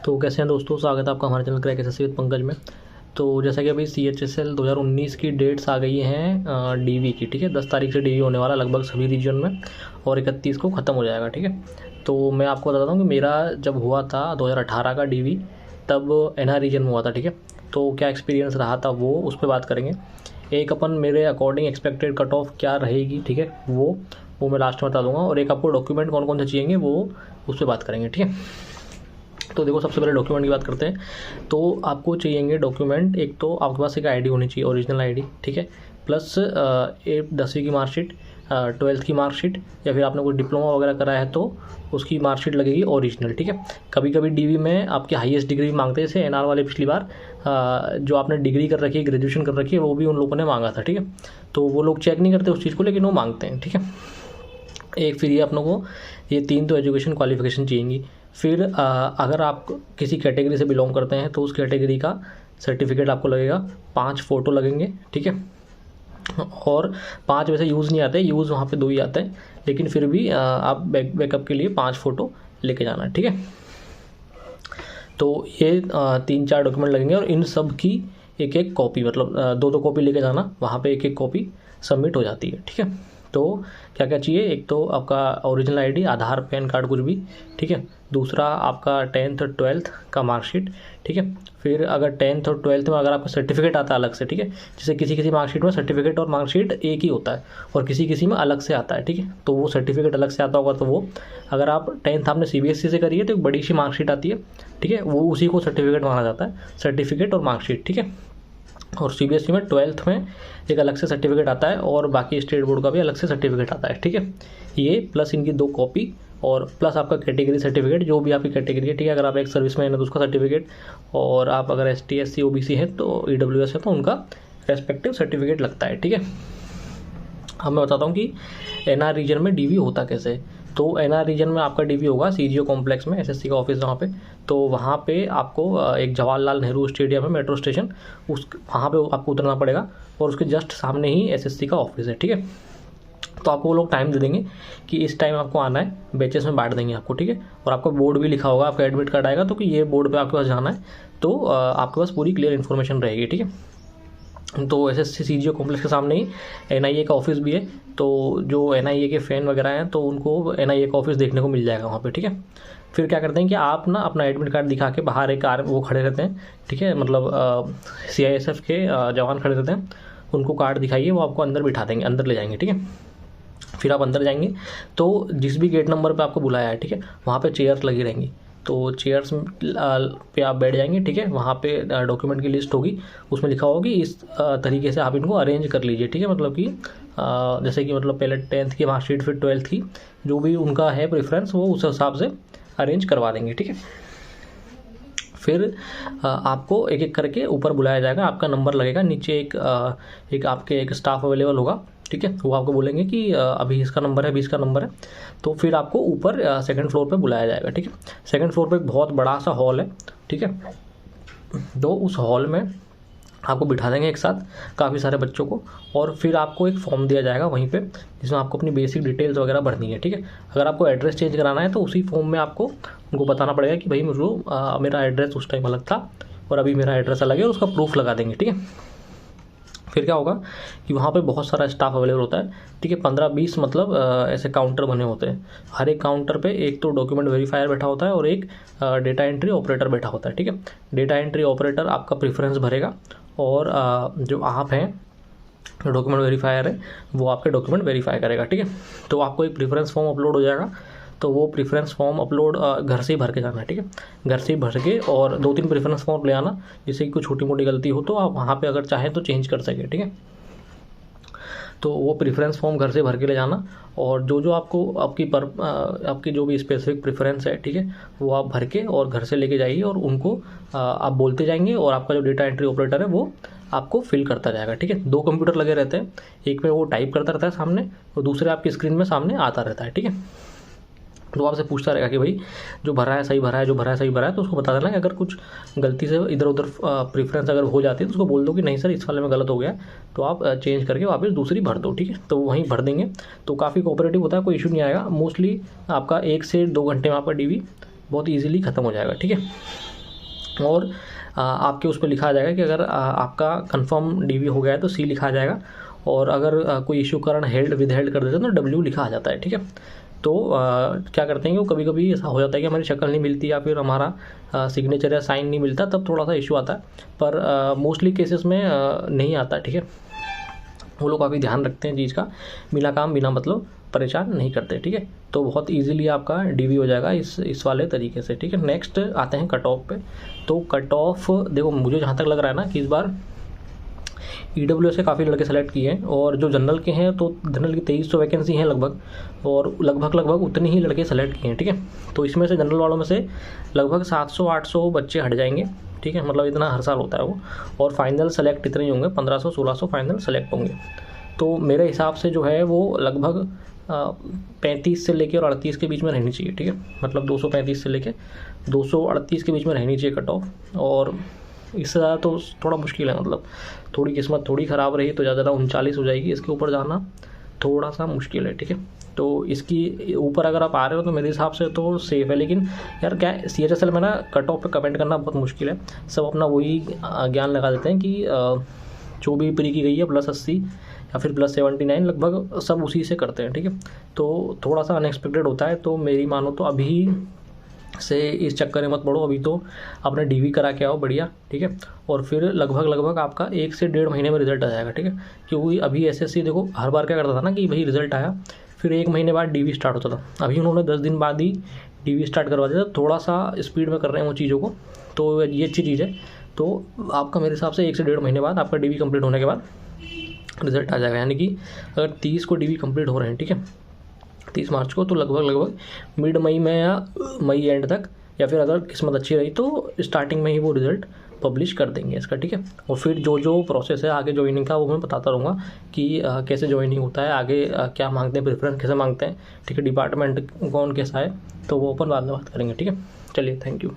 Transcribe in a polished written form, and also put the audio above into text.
तो कैसे हैं दोस्तों, स्वागत है आपका हमारे channel crack SSC with Pankaj में। तो जैसा कि अभी CHSL 2019 की डेट्स आ गई हैं डीवी की, ठीक है। 10 तारीख से डीवी होने वाला लगभग सभी रीजन में और 31 को ख़त्म हो जाएगा, ठीक है। तो मैं आपको बताता हूँ कि मेरा जब हुआ था 2018 का डीवी, तब एनआर रीजन में हुआ था, ठीक है। तो क्या एक्सपीरियंस रहा था वो उस पर बात करेंगे। एक अपन मेरे अकॉर्डिंग एक्सपेक्टेड कट ऑफ क्या रहेगी, ठीक है, वो मैं लास्ट में बता दूंगा। और एक आपको डॉक्यूमेंट कौन कौन से चाहिए वो उस पर बात करेंगे, ठीक है। तो देखो, सबसे पहले डॉक्यूमेंट की बात करते हैं। तो आपको चाहिए डॉक्यूमेंट, एक तो आपके पास एक आईडी होनी चाहिए, ओरिजिनल आईडी, ठीक है, प्लस 10वीं की मार्कशीट, 12th की मार्कशीट, या फिर आपने कोई डिप्लोमा वगैरह करा है तो उसकी मार्कशीट लगेगी ओरिजिनल, ठीक है। कभी कभी डीवी में आपके हाईएस्ट डिग्री मांगते हैं, जैसे एनआर वाले पिछली बार जो आपने डिग्री कर रखी है, ग्रेजुएशन कर रखी है, वो भी उन लोगों ने मांगा था, ठीक है। तो वो लोग चेक नहीं करते उस चीज़ को, लेकिन वो मांगते हैं, ठीक है। एक फिर ये अपनों को ये 3 तो एजुकेशन क्वालिफिकेशन चाहिएंगी। फिर अगर आप किसी कैटेगरी से बिलोंग करते हैं तो उस कैटेगरी का सर्टिफिकेट आपको लगेगा, 5 फ़ोटो लगेंगे, ठीक है। और 5 वैसे यूज़ नहीं आते, यूज़ वहाँ पे 2 ही आते हैं, लेकिन फिर भी आप बैकअप के लिए 5 फ़ोटो लेके जाना, ठीक है। तो ये 3-4 डॉक्यूमेंट लगेंगे और इन सब की एक एक कॉपी, मतलब 2-2 कॉपी लेके जाना, वहाँ पे एक एक कॉपी सबमिट हो जाती है, ठीक है। तो क्या क्या चाहिए, एक तो आपका ओरिजिनल आईडी, आधार, पैन कार्ड, कुछ भी, ठीक है। दूसरा आपका 10th और 12th का मार्कशीट, ठीक है। फिर अगर 10th और 12th में अगर आपका सर्टिफिकेट आता है अलग से, ठीक है, जैसे किसी किसी मार्कशीट में सर्टिफिकेट और मार्कशीट एक ही होता है और किसी किसी में अलग से आता है, ठीक है। तो वो सर्टिफिकेट अलग से आता होगा, तो वो अगर आप 10th आपने CBSE से करी है तो एक बड़ी सी मार्कशीट आती है, ठीक है, वो उसी को सर्टिफिकेट माना जाता है, सर्टिफिकेट और मार्कशीट, ठीक है। और CBSE में 12th में एक अलग से सर्टिफिकेट आता है और बाकी स्टेट बोर्ड का भी अलग से सर्टिफिकेट आता है, ठीक है। ये प्लस इनकी 2 कॉपी और प्लस आपका कैटेगरी सर्टिफिकेट, जो भी आपकी कैटेगरी है, ठीक है। अगर आप एक सर्विसमैन है तो उसका सर्टिफिकेट, और आप अगर ST SC OBC हैं तो EWS है तो उनका रेस्पेक्टिव सर्टिफिकेट लगता है, ठीक है। अब मैं बताता हूँ कि एनआर रीजन में डीवी होता कैसे। तो एनआर रीजन में आपका डीवी होगा CGO कॉम्प्लेक्स में, SSC का ऑफिस वहाँ पे। तो वहाँ पे आपको एक जवाहरलाल नेहरू स्टेडियम है, मेट्रो स्टेशन, उस वहाँ पे आपको उतरना पड़ेगा और उसके जस्ट सामने ही SSC का ऑफिस है, ठीक है। तो आपको वो लोग टाइम दे देंगे कि इस टाइम आपको आना है, बैचेस में बांट देंगे आपको, ठीक है। और आपका बोर्ड भी लिखा होगा, आपका एडमिट कार्ड आएगा तो कि ये बोर्ड पे आपके पास जाना है, तो आपके पास पूरी क्लियर इन्फॉर्मेशन रहेगी, ठीक है। तो SSC CGO कॉम्प्लेक्स के सामने ही NIA का ऑफिस भी है। तो जो NIA के फ़ैन वगैरह हैं तो उनको NIA का ऑफिस देखने को मिल जाएगा वहाँ पे, ठीक है। फिर क्या करते हैं कि आप ना अपना एडमिट कार्ड दिखा के बाहर एक वो खड़े रहते हैं, ठीक है, मतलब CISF के जवान खड़े रहते हैं, उनको कार्ड दिखाइए, वो आपको अंदर बिठा देंगे, अंदर ले जाएंगे, ठीक है। फिर आप अंदर जाएंगे तो जिस भी गेट नंबर पे आपको बुलाया है, ठीक है, वहाँ पे चेयर्स लगी रहेंगी। तो चेयर्स पे आप बैठ जाएंगे, ठीक है। वहाँ पे डॉक्यूमेंट की लिस्ट होगी, उसमें लिखा होगा कि इस तरीके से आप इनको अरेंज कर लीजिए, ठीक है। मतलब कि जैसे कि मतलब पहले 10th की मार्कशीट, फिर 12th की, जो भी उनका है प्रेफरेंस, वो उस हिसाब से अरेंज करवा देंगे, ठीक है। फिर आपको एक एक करके ऊपर बुलाया जाएगा, आपका नंबर लगेगा, नीचे एक आपके एक स्टाफ अवेलेबल होगा, ठीक है। वो आपको बोलेंगे कि अभी इसका नंबर है, अभी इसका नंबर है। तो फिर आपको ऊपर 2nd फ्लोर पे बुलाया जाएगा, ठीक है। 2nd फ्लोर पे एक बहुत बड़ा सा हॉल है, ठीक है। तो उस हॉल में आपको बिठा देंगे एक साथ काफ़ी सारे बच्चों को, और फिर आपको एक फॉर्म दिया जाएगा वहीं पे, जिसमें आपको अपनी बेसिक डिटेल्स वगैरह भरनी है, ठीक है। अगर आपको एड्रेस चेंज कराना है तो उसी फॉर्म में आपको उनको बताना पड़ेगा कि भाई मुझे मेरा एड्रेस उस टाइम अलग था और अभी मेरा एड्रेस अलग है, और उसका प्रूफ लगा देंगे, ठीक है। फिर क्या होगा कि वहाँ पे बहुत सारा स्टाफ अवेलेबल होता है, ठीक है, 15-20 मतलब ऐसे काउंटर बने होते हैं। हर एक काउंटर पे एक तो डॉक्यूमेंट वेरीफायर बैठा होता है और एक डेटा एंट्री ऑपरेटर बैठा होता है, ठीक है। डेटा एंट्री ऑपरेटर आपका प्रेफरेंस भरेगा और जो आप हैं डॉक्यूमेंट वेरीफायर है, वो आपके डॉक्यूमेंट वेरीफाई करेगा, ठीक है। तो आपको एक प्रेफरेंस फॉर्म अपलोड हो जाएगा, तो वो प्रेफरेंस फॉर्म अपलोड घर से ही भर के जाना है, ठीक है। घर से ही भर के और 2-3 प्रेफरेंस फॉर्म ले आना, जिससे कि कोई छोटी मोटी गलती हो तो आप वहाँ पे अगर चाहें तो चेंज कर सके, ठीक है। तो वो प्रेफरेंस फॉर्म घर से भर के ले जाना, और जो आपको आपकी जो भी स्पेसिफिक प्रेफरेंस है, ठीक है, वो आप भर के और घर से लेके जाइए, और उनको आप बोलते जाएंगे, और आपका जो डेटा एंट्री ऑपरेटर है वो आपको फिल करता जाएगा, ठीक है। 2 कंप्यूटर लगे रहते हैं, एक में वो टाइप करता रहता है सामने, और दूसरे आपकी स्क्रीन में सामने आता रहता है, ठीक है। तो आपसे पूछता रहेगा कि भाई जो भरा है सही भरा है, जो भरा है सही भरा है, तो उसको बता देना कि अगर कुछ गलती से इधर उधर प्रेफरेंस अगर हो जाती है तो उसको बोल दो कि नहीं सर, इस वाले में गलत हो गया, तो आप चेंज करके वापस दूसरी भर दो, ठीक है। तो वहीं भर देंगे, तो काफ़ी कोऑपरेटिव होता है, कोई इशू नहीं आएगा। मोस्टली आपका 1 से 2 घंटे में आपका डीवी बहुत ईजिली ख़त्म हो जाएगा, ठीक है। और आपके उस पर लिखा आ जाएगा कि अगर आपका कंफर्म डीवी हो गया है तो सी लिखा आ जाएगा, और अगर कोई इशू कारण हेल्ड विद हेल्ड कर देते हैं तो डब्ल्यू लिखा आ जाता है, ठीक है। तो क्या करते हैं कि वो कभी कभी ऐसा हो जाता है कि हमारी शक्ल नहीं मिलती या फिर हमारा सिग्नेचर या साइन नहीं मिलता, तब थोड़ा सा इशू आता है, पर मोस्टली केसेस में नहीं आता, ठीक है। वो लोग काफ़ी ध्यान रखते हैं चीज़ का, बिना काम बिना मतलब परेशान नहीं करते, ठीक है। तो बहुत इजीली आपका डीवी हो जाएगा इस वाले तरीके से, ठीक है। नेक्स्ट आते हैं कट ऑफ पे। तो कट ऑफ देखो, मुझे जहाँ तक लग रहा है ना कि इस बार EWS से काफ़ी लड़के सेलेक्ट किए हैं, और जो जनरल के हैं तो जनरल की 2300 वैकेंसी हैं लगभग, और लगभग उतने ही लड़के सेलेक्ट किए हैं, ठीक है। तो इसमें से जनरल वालों में से लगभग 700-800 बच्चे हट जाएंगे, ठीक है, मतलब इतना हर साल होता है वो, और फाइनल सेलेक्ट इतने ही होंगे, 1500-1600 फाइनल सेलेक्ट होंगे। तो मेरे हिसाब से जो है वो लगभग 35 से लेकर और 38 के बीच में रहनी चाहिए, ठीक है। मतलब 235 से लेकर 238 के बीच में रहनी चाहिए कट ऑफ, और इससे ज़्यादा तो थोड़ा मुश्किल है, मतलब थोड़ी किस्मत थोड़ी ख़राब रही तो ज़्यादा 39 हो जाएगी, इसके ऊपर जाना थोड़ा सा मुश्किल है, ठीक है। तो इसकी ऊपर अगर आप आ रहे हो तो मेरे हिसाब से तो सेफ़ है, लेकिन यार क्या CHSL में ना कट ऑफ पे कमेंट करना बहुत मुश्किल है। सब अपना वही ज्ञान लगा देते हैं कि जो भी प्री की गई है +80 या फिर +79 लगभग सब उसी से करते हैं, ठीक है। तो थोड़ा सा अनएक्सपेक्टेड होता है, तो मेरी मानो तो अभी से इस चक्कर में मत पड़ो, अभी तो अपने DV करा के आओ बढ़िया, ठीक है। और फिर लगभग आपका 1 से 1.5 महीने में रिजल्ट आ जाएगा, ठीक है। क्योंकि अभी SSC देखो हर बार क्या करता था ना कि भाई रिजल्ट आया फिर 1 महीने बाद DV स्टार्ट होता था, अभी उन्होंने 10 दिन बाद ही DV स्टार्ट करवा दिया, थोड़ा सा स्पीड में कर रहे हैं वो चीज़ों को, तो ये अच्छी चीज़ है। तो आपका मेरे हिसाब से 1 से 1.5 महीने बाद आपका DV कंप्लीट होने के बाद रिजल्ट आ जाएगा, यानी कि अगर 30 को DV कंप्लीट हो रहे हैं, ठीक है, 30 मार्च को, तो लगभग मिड मई में या मई एंड तक, या फिर अगर किस्मत अच्छी रही तो स्टार्टिंग में ही वो रिज़ल्ट पब्लिश कर देंगे इसका, ठीक है। और फिर जो प्रोसेस है आगे ज्वाइनिंग का वो मैं बताता रहूँगा कि कैसे ज्वाइनिंग होता है, आगे क्या मांगते हैं, प्रेफरेंस कैसे मांगते हैं, ठीक है, डिपार्टमेंट कौन कैसा है, तो वो अपन बाद में बात करेंगे, ठीक है। चलिए, थैंक यू।